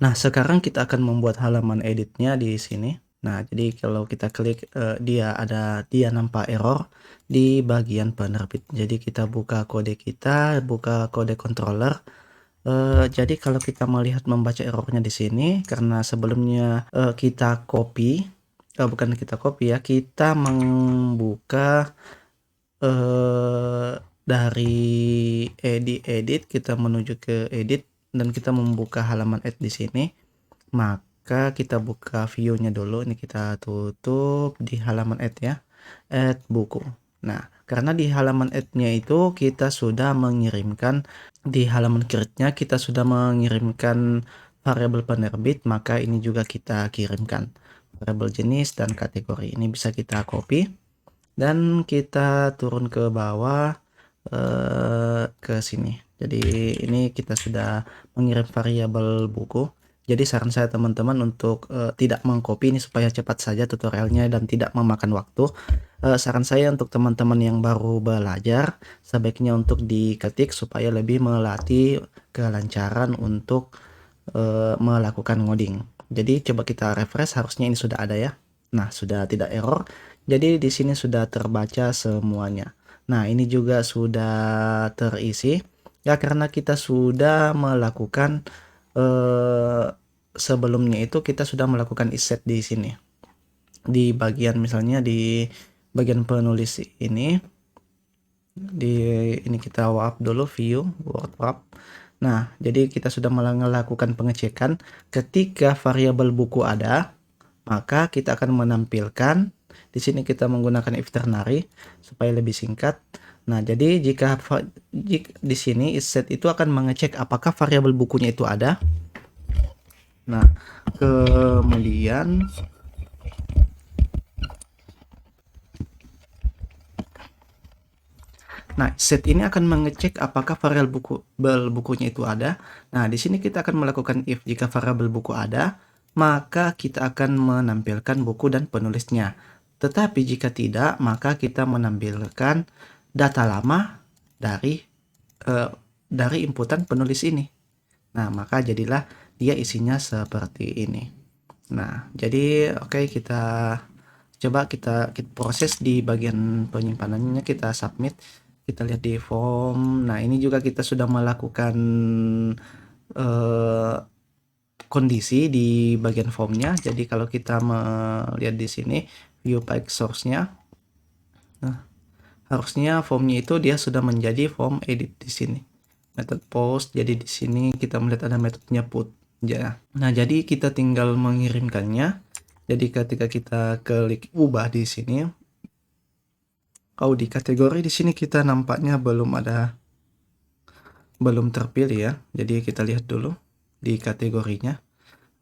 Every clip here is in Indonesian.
Nah, sekarang kita akan membuat halaman editnya di sini. Nah, jadi kalau kita klik, dia nampak error di bagian penerbit. Jadi kita buka kode kita, buka kode controller. Jadi kalau kita melihat membaca errornya di sini, karena sebelumnya, kita copy, bukan kita copy ya, kita membuka, dari edit kita menuju ke edit dan kita membuka halaman add di sini. Maka kita buka view-nya dulu, ini kita tutup di halaman add ya, add buku. Nah, karena di halaman add-nya itu kita sudah mengirimkan, di halaman create-nya kita sudah mengirimkan variabel penerbit, maka ini juga kita kirimkan variabel jenis dan kategori. Ini bisa kita copy dan kita turun ke bawah, ke sini. Jadi ini kita sudah mengirim variabel buku. Jadi saran saya teman-teman untuk tidak mengcopy ini supaya cepat saja tutorialnya dan tidak memakan waktu. Saran saya untuk teman-teman yang baru belajar, sebaiknya untuk diketik supaya lebih melatih kelancaran untuk melakukan ngoding. Jadi coba kita refresh, harusnya ini sudah ada ya. Nah, sudah tidak error. Jadi di sini sudah terbaca semuanya. Nah, ini juga sudah terisi. Ya, karena kita sudah melakukan sebelumnya itu kita sudah melakukan iset di sini. Di bagian misalnya di bagian penulis ini, ini kita wrap dulu view word wrap. Nah, jadi kita sudah melakukan pengecekan ketika variabel buku ada, maka kita akan menampilkan di sini kita menggunakan if ternary supaya lebih singkat. Nah, jadi jika di sini isset itu akan mengecek apakah variabel bukunya itu ada. Nah, kemudian set ini akan mengecek apakah variabel bukunya itu ada. Nah, di sini kita akan melakukan if jika variabel buku ada, maka kita akan menampilkan buku dan penulisnya. Tetapi jika tidak, maka kita menampilkan data lama dari inputan penulis ini. Nah, maka jadilah dia isinya seperti ini. Nah, jadi oke, kita coba kita proses di bagian penyimpanannya, kita submit. Kita lihat di form. Nah, ini juga kita sudah melakukan kondisi di bagian formnya. Jadi kalau kita melihat di sini view page source-nya, nah, harusnya formnya itu dia sudah menjadi form edit di sini. Method post. Jadi di sini kita melihat ada metodenya put. Ya. Nah, jadi kita tinggal mengirimkannya. Jadi ketika kita klik ubah di sini, di kategori di sini kita nampaknya belum terpilih ya. Jadi kita lihat dulu di kategorinya,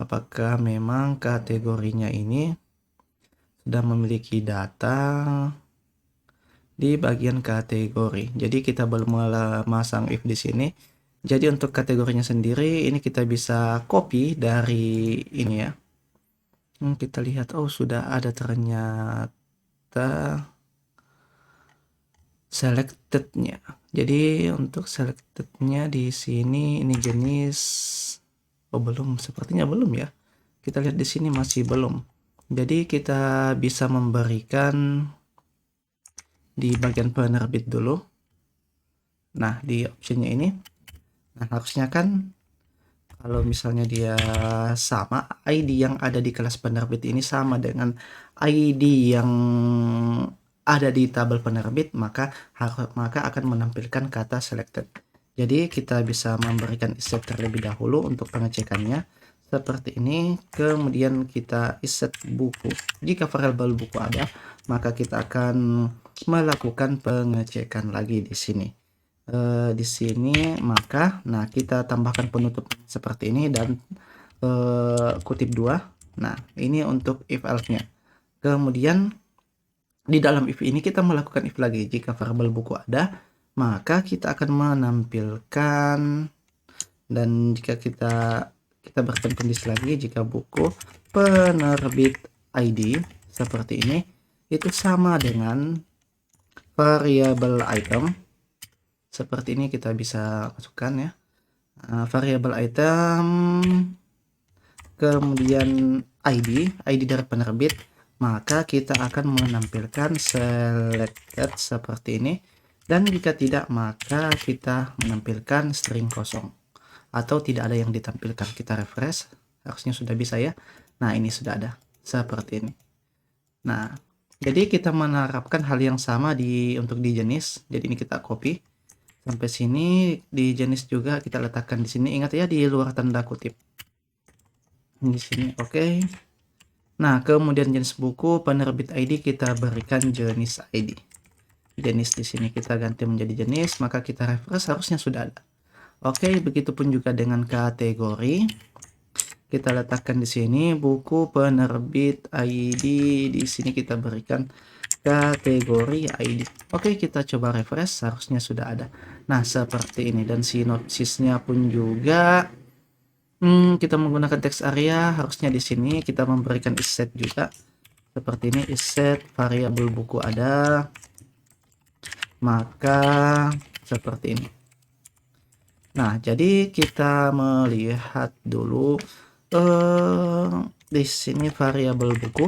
apakah memang kategorinya ini sudah memiliki data di bagian kategori. Jadi kita belum memasang if di sini. Jadi untuk kategorinya sendiri ini kita bisa copy dari ini ya. Kita lihat, sudah ada ternyata selected-nya. Jadi untuk selected-nya di sini ini jenis belum, sepertinya belum ya. Kita lihat di sini masih belum. Jadi kita bisa memberikan di bagian penerbit dulu. Nah, di optionnya ini. Nah, harusnya kan kalau misalnya dia sama, ID yang ada di kelas penerbit ini sama dengan ID yang ada di tabel penerbit, maka akan menampilkan kata selected. Jadi kita bisa memberikan iset terlebih dahulu untuk pengecekannya seperti ini. Kemudian kita iset buku. Jika variabel buku ada, maka kita akan melakukan pengecekan lagi di sini. Di sini maka kita tambahkan penutup seperti ini dan kutip 2. Nah, ini untuk if else-nya. Kemudian di dalam if ini kita melakukan if lagi. Jika variabel buku ada, maka kita akan menampilkan, dan jika kita berikan kondisi lagi, jika buku penerbit ID seperti ini itu sama dengan variabel item. Seperti ini kita bisa masukkan ya. Variabel item kemudian ID dari penerbit, maka kita akan menampilkan selected seperti ini, dan jika tidak maka kita menampilkan string kosong atau tidak ada yang ditampilkan. Kita refresh, harusnya sudah bisa ya. Nah, ini sudah ada seperti ini. Nah, jadi kita menerapkan hal yang sama untuk di jenis. Jadi ini kita copy sampai sini, di jenis juga kita letakkan di sini. Ingat ya, di luar tanda kutip di sini. Oke. Nah, kemudian jenis buku penerbit ID kita berikan jenis ID. Jenis di sini kita ganti menjadi jenis, maka kita refresh, harusnya sudah ada. Oke, begitupun juga dengan kategori. Kita letakkan di sini buku penerbit ID, di sini kita berikan kategori ID. Oke, kita coba refresh, harusnya sudah ada. Nah, seperti ini, dan sinopsisnya pun juga kita menggunakan text area, harusnya di sini kita memberikan isset juga seperti ini. Isset variabel buku ada, maka seperti ini. Nah, jadi kita melihat dulu di sini variabel buku,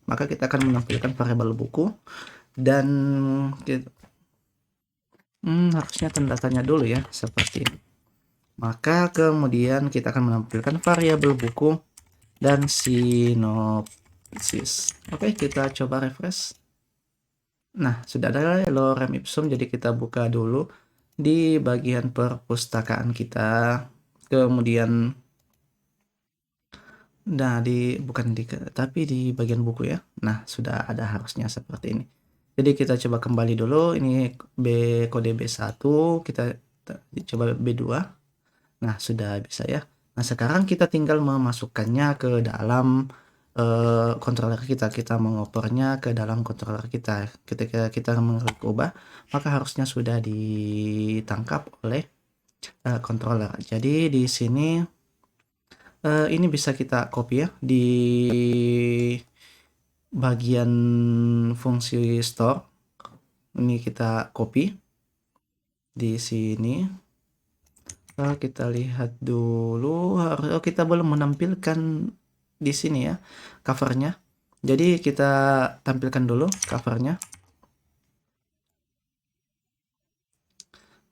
maka kita akan menampilkan variabel buku, dan harusnya tanda tanya dulu ya, seperti ini. Maka kemudian kita akan menampilkan variabel buku dan sinopsis. Oke, kita coba refresh. Nah, sudah ada lorem ipsum, jadi kita buka dulu di bagian perpustakaan kita. Kemudian tapi di bagian buku ya. Nah, sudah ada harusnya seperti ini. Jadi kita coba kembali dulu, ini kode B1, kita coba B2. Nah, sudah bisa ya. Nah, sekarang kita tinggal memasukkannya ke dalam controller kita mengopernya ke dalam controller kita. Ketika kita mengklik ubah, maka harusnya sudah ditangkap oleh controller. Jadi di sini ini bisa kita copy ya, di bagian fungsi store. Ini kita copy di sini. Kita lihat dulu, kita belum menampilkan di sini ya covernya. Jadi kita tampilkan dulu covernya.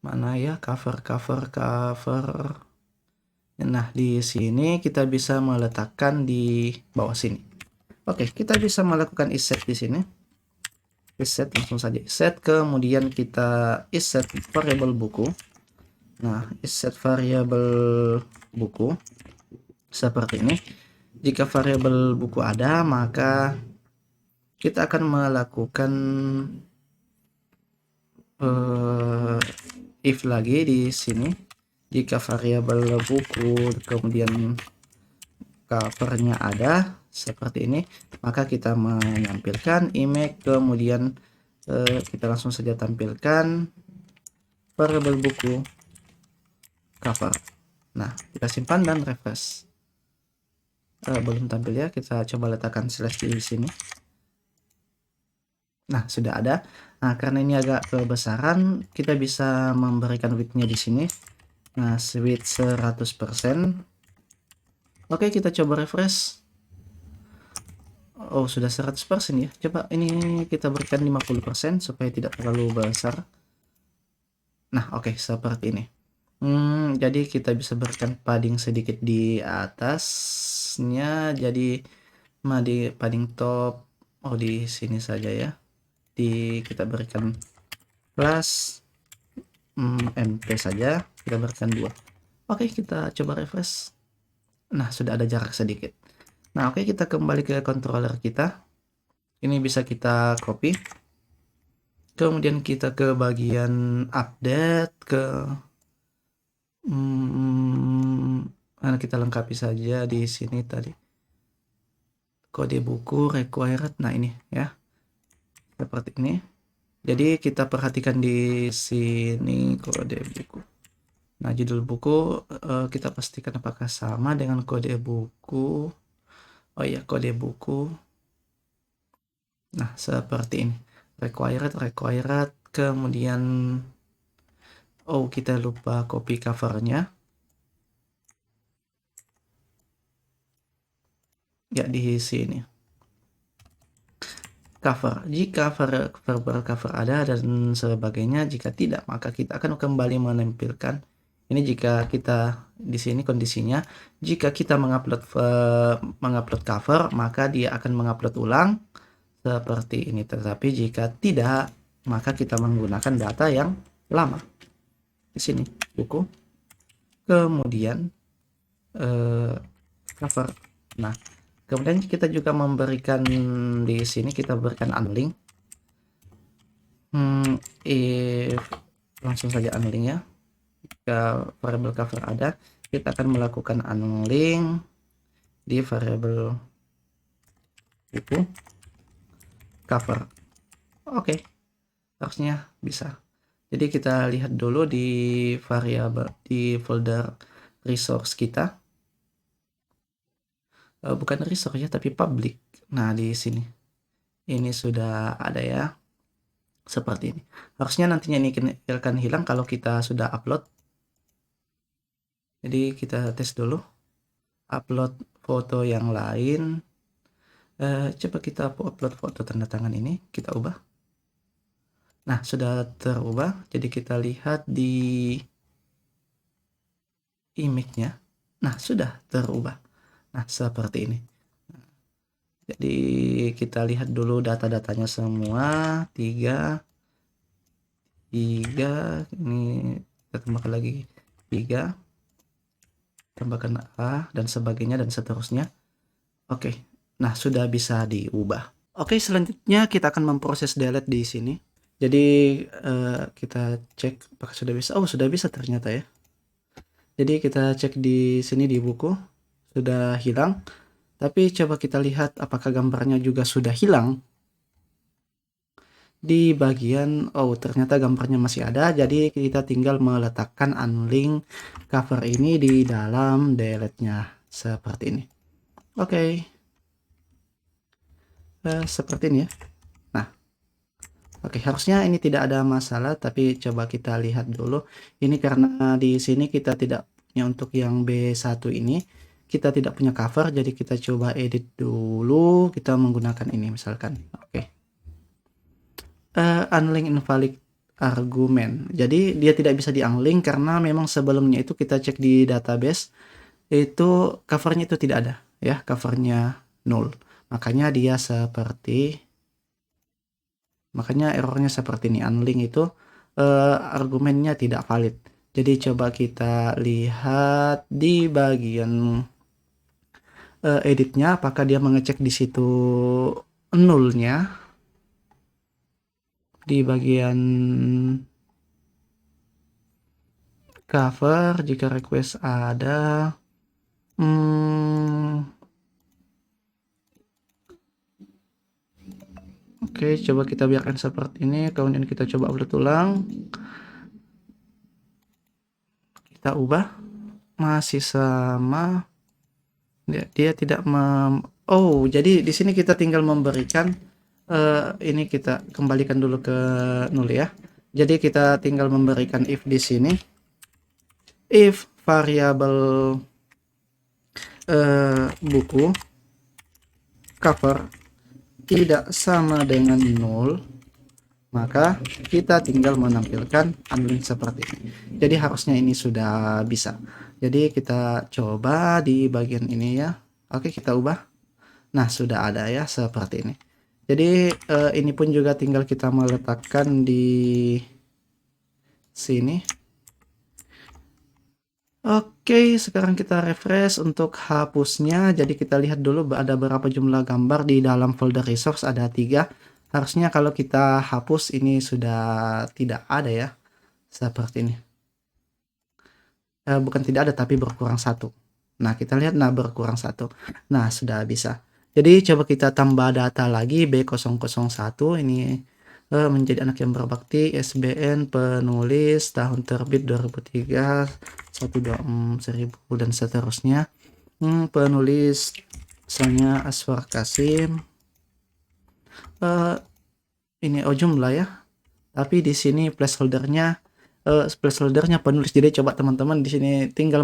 Mana ya cover. Nah, di sini kita bisa meletakkan di bawah sini. Oke, kita bisa melakukan isset di sini. Isset, langsung saja isset, kemudian kita isset variabel buku. Nah, isset variabel buku seperti ini. Jika variabel buku ada, maka kita akan melakukan if lagi di sini. Jika variabel buku kemudian covernya ada seperti ini, maka kita menampilkan image, kemudian kita langsung saja tampilkan variabel buku cover. Nah, kita simpan dan refresh. Belum tampil ya, kita coba letakkan slash di sini. Nah, sudah ada. Nah, karena ini agak kebesaran, kita bisa memberikan width-nya di sini. Nah, width 100%. Oke, kita coba refresh. Oh, sudah 100% ya. Coba ini kita berikan 50% supaya tidak terlalu besar. Nah, oke, seperti ini. Jadi kita bisa berikan padding sedikit di atasnya, jadi di padding top, di sini saja ya, kita berikan plus MP saja, kita berikan 2. Oke, kita coba refresh. Nah, sudah ada jarak sedikit. Nah, oke, kita kembali ke controller kita. Ini bisa kita copy, kemudian kita ke bagian update, kita lengkapi saja di sini tadi kode buku required. Nah, ini ya seperti ini. Jadi kita perhatikan di sini kode buku. Nah, judul buku kita pastikan apakah sama dengan kode buku. Oh iya, kode buku. Nah, seperti ini. Required, kemudian kita lupa copy covernya. ya di sini. Cover. Jika variabel cover ada dan sebagainya, jika tidak maka kita akan kembali menampilkan ini. Jika kita di sini kondisinya, jika kita mengupload cover maka dia akan mengupload ulang seperti ini. Tetapi jika tidak maka kita menggunakan data yang lama. Di sini buku, kemudian cover. Nah, kemudian kita juga memberikan di sini, kita berikan unlink. If langsung saja unlink ya. Jika variabel cover ada, kita akan melakukan unlink di variabel buku cover. Oke, harusnya bisa. Jadi kita lihat dulu di variabel di folder resource kita. Bukan resource ya, tapi public. Nah, di sini ini sudah ada ya, seperti ini. Harusnya nantinya ini akan hilang kalau kita sudah upload. Jadi kita tes dulu, upload foto yang lain. Coba kita upload foto tanda tangan ini, kita ubah. Nah, sudah terubah. Jadi kita lihat di image-nya. Nah, sudah terubah. Nah, seperti ini. Jadi kita lihat dulu data-datanya semua. 3 ini kita tambahkan lagi 3, tambahkan A dan sebagainya dan seterusnya. Oke, nah sudah bisa diubah. Oke, selanjutnya kita akan memproses delete di sini. Jadi kita cek apakah sudah bisa. Oh, sudah bisa ternyata ya. Jadi kita cek di sini di buku sudah hilang. Tapi coba kita lihat apakah gambarnya juga sudah hilang. Di bagian, oh ternyata gambarnya masih ada, jadi kita tinggal meletakkan unlink cover ini di dalam delete-nya seperti ini. Oke. Seperti ini ya. Nah, oke, harusnya ini tidak ada masalah, tapi coba kita lihat dulu. Ini karena di sini kita tidak punya, untuk yang B1 ini kita tidak punya cover, jadi kita coba edit dulu, kita menggunakan ini misalkan. Oke. Unlink invalid argumen. Jadi dia tidak bisa di-unlink karena memang sebelumnya itu kita cek di database itu covernya itu tidak ada ya, covernya 0. Makanya dia errornya seperti ini. Unlink itu argumennya tidak valid. Jadi coba kita lihat di bagian editnya apakah dia mengecek di situ nulnya. Di bagian cover jika request ada, oke, coba kita biarkan seperti ini, kemudian kita coba upload ulang, kita ubah, masih sama, dia tidak oh, jadi di sini kita tinggal memberikan ini, kita kembalikan dulu ke 0 ya. Jadi kita tinggal memberikan if di sini, if variabel buku cover tidak sama dengan 0, maka kita tinggal menampilkan unlink seperti ini. Jadi harusnya ini sudah bisa. Jadi kita coba di bagian ini ya. Oke, kita ubah. Nah, sudah ada ya seperti ini. Jadi ini pun juga tinggal kita meletakkan di sini. Oke, sekarang kita refresh untuk hapusnya. Jadi kita lihat dulu ada berapa jumlah gambar di dalam folder resource, ada 3. Harusnya kalau kita hapus ini sudah tidak ada ya, seperti ini. Bukan tidak ada, tapi berkurang 1. Nah, kita lihat, nah berkurang 1. Nah, sudah bisa. Jadi coba kita tambah data lagi, B001 ini menjadi anak yang berbakti, SBN penulis tahun terbit 2003, 124.000 dan seterusnya. Penulis misalnya Aswar Kasim. Ini jumlah ya. Tapi di sini placeholdernya penulis. Jadi coba teman-teman di sini tinggal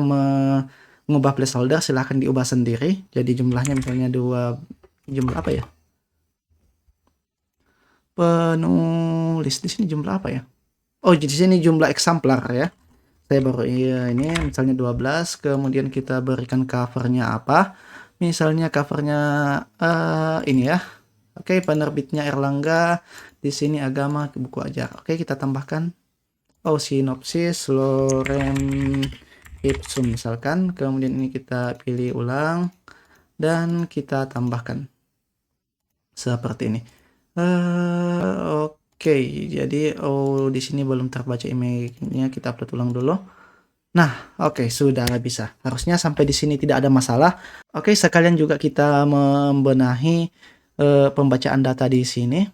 ngubah placeholder silahkan diubah sendiri. Jadi jumlahnya misalnya jumlah apa ya? Penulis di sini jumlah apa ya? Oh, di sini jumlah eksemplar ya. Saya baru ini misalnya 12, kemudian kita berikan covernya apa? Misalnya covernya ini ya. Oke, penerbitnya Erlangga. Di sini agama buku ajar. Oke, kita tambahkan sinopsis Lorem Ipsum misalkan. Kemudian ini kita pilih ulang dan kita tambahkan seperti ini. Oke, jadi di sini belum terbaca emailnya, kita upload ulang dulu. Nah, oke, sudah bisa. Harusnya sampai di sini tidak ada masalah. Oke, sekalian juga kita membenahi pembacaan data di sini.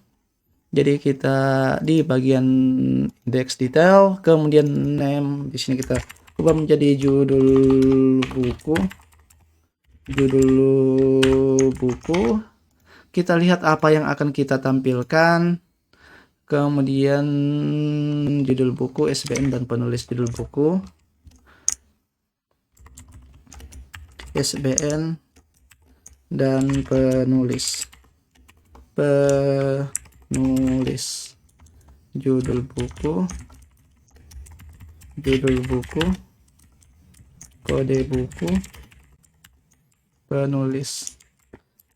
Jadi kita di bagian index detail, kemudian name di sini kita ubah menjadi judul buku. Kita lihat apa yang akan kita tampilkan. Kemudian judul buku, ISBN dan penulis judul buku. ISBN dan penulis judul buku, kode buku, penulis,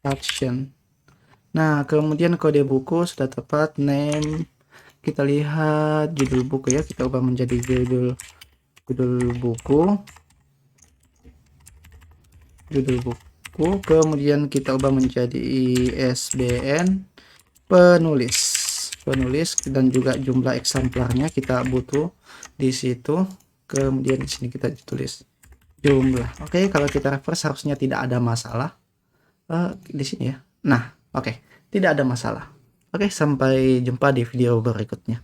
caption. Nah, kemudian kode buku sudah tepat, name kita lihat judul buku ya, kita ubah menjadi judul buku, kemudian kita ubah menjadi ISBN penulis dan juga jumlah eksemplarnya kita butuh di situ. Kemudian di sini kita tulis jumlah. Oke, kalau kita refresh harusnya tidak ada masalah di sini ya. Nah, oke, tidak ada masalah. Oke, sampai jumpa di video berikutnya.